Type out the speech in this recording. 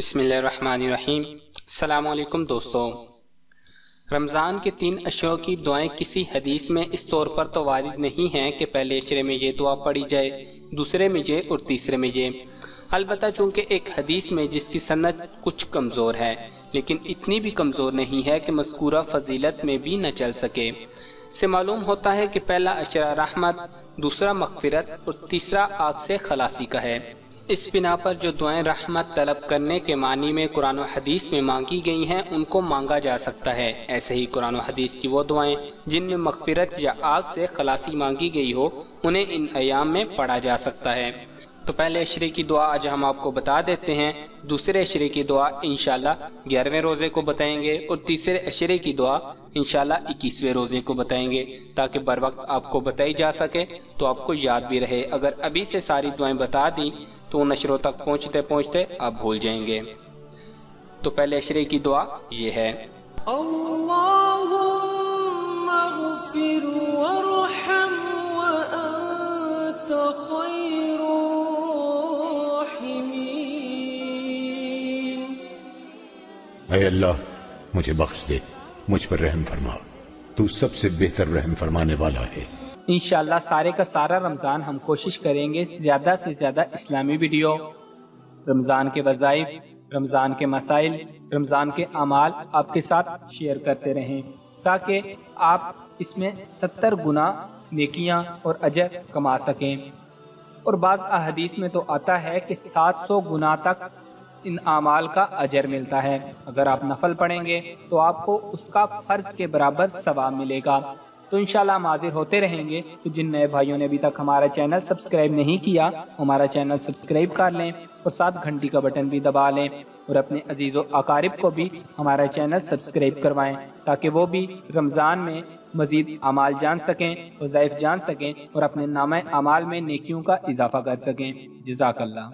بسم اللہ الرحمن الرحیم۔ السلام علیکم دوستو۔ رمضان کے 3 عشروں کی دعائیں کسی حدیث میں اس طور پر تو وارد نہیں ہیں کہ پہلے عشرے میں یہ دعا پڑھی جائے، دوسرے میں یہ اور تیسرے میں یہ۔ البتہ چونکہ ایک حدیث میں جس کی سند کچھ کمزور ہے، لیکن اتنی بھی کمزور نہیں ہے کہ مذکورہ فضیلت میں بھی نہ چل سکے، سے معلوم ہوتا ہے کہ پہلا عشرہ رحمت، دوسرا مغفرت اور تیسرا آگ سے خلاصی کا ہے۔ اس بنا پر جو دعائیں رحمت طلب کرنے کے معنی میں قرآن و حدیث میں مانگی گئی ہیں ان کو مانگا جا سکتا ہے۔ ایسے ہی قرآن و حدیث کی وہ دعائیں جن میں مغفرت یا آگ سے خلاصی مانگی گئی ہو انہیں ان ایام میں پڑھا جا سکتا ہے۔ تو پہلے عشرے کی دعا آج ہم آپ کو بتا دیتے ہیں، دوسرے عشرے کی دعا انشاءاللہ 11ویں روزے کو بتائیں گے اور تیسرے عشرے کی دعا انشاءاللہ 21ویں روزے کو بتائیں گے، تاکہ بر وقت آپ کو بتائی جا سکے تو آپ کو یاد بھی رہے۔ اگر ابھی سے ساری دعائیں بتا دیں تو ان عشروں تک پہنچتے پہنچتے آپ بھول جائیں گے۔ تو پہلے عشرے کی دعا یہ ہے: اللہم اغفر وارحم وانت خیر الراحمین۔ اے اللہ مجھے بخش دے، مجھ پر رحم فرما، تو سب سے بہتر رحم فرمانے والا ہے۔ انشاءاللہ سارے کا سارا رمضان ہم کوشش کریں گے زیادہ سے زیادہ اسلامی ویڈیو، رمضان کے وظائف، رمضان کے مسائل، رمضان کے اعمال آپ کے ساتھ شیئر کرتے رہیں، تاکہ آپ اس میں 70 گنا نیکیاں اور اجر کما سکیں۔ اور بعض احادیث میں تو آتا ہے کہ 700 گنا تک ان اعمال کا اجر ملتا ہے۔ اگر آپ نفل پڑھیں گے تو آپ کو اس کا فرض کے برابر ثواب ملے گا۔ تو انشاءاللہ ہم حاضر ہوتے رہیں گے۔ تو جن نئے بھائیوں نے ابھی تک ہمارا چینل سبسکرائب نہیں کیا، ہمارا چینل سبسکرائب کر لیں اور ساتھ گھنٹی کا بٹن بھی دبا لیں، اور اپنے عزیز و اقارب کو بھی ہمارا چینل سبسکرائب کروائیں، تاکہ وہ بھی رمضان میں مزید اعمال جان سکیں، وظائف جان سکیں اور اپنے نامہ اعمال میں نیکیوں کا اضافہ کر سکیں۔ جزاک اللہ۔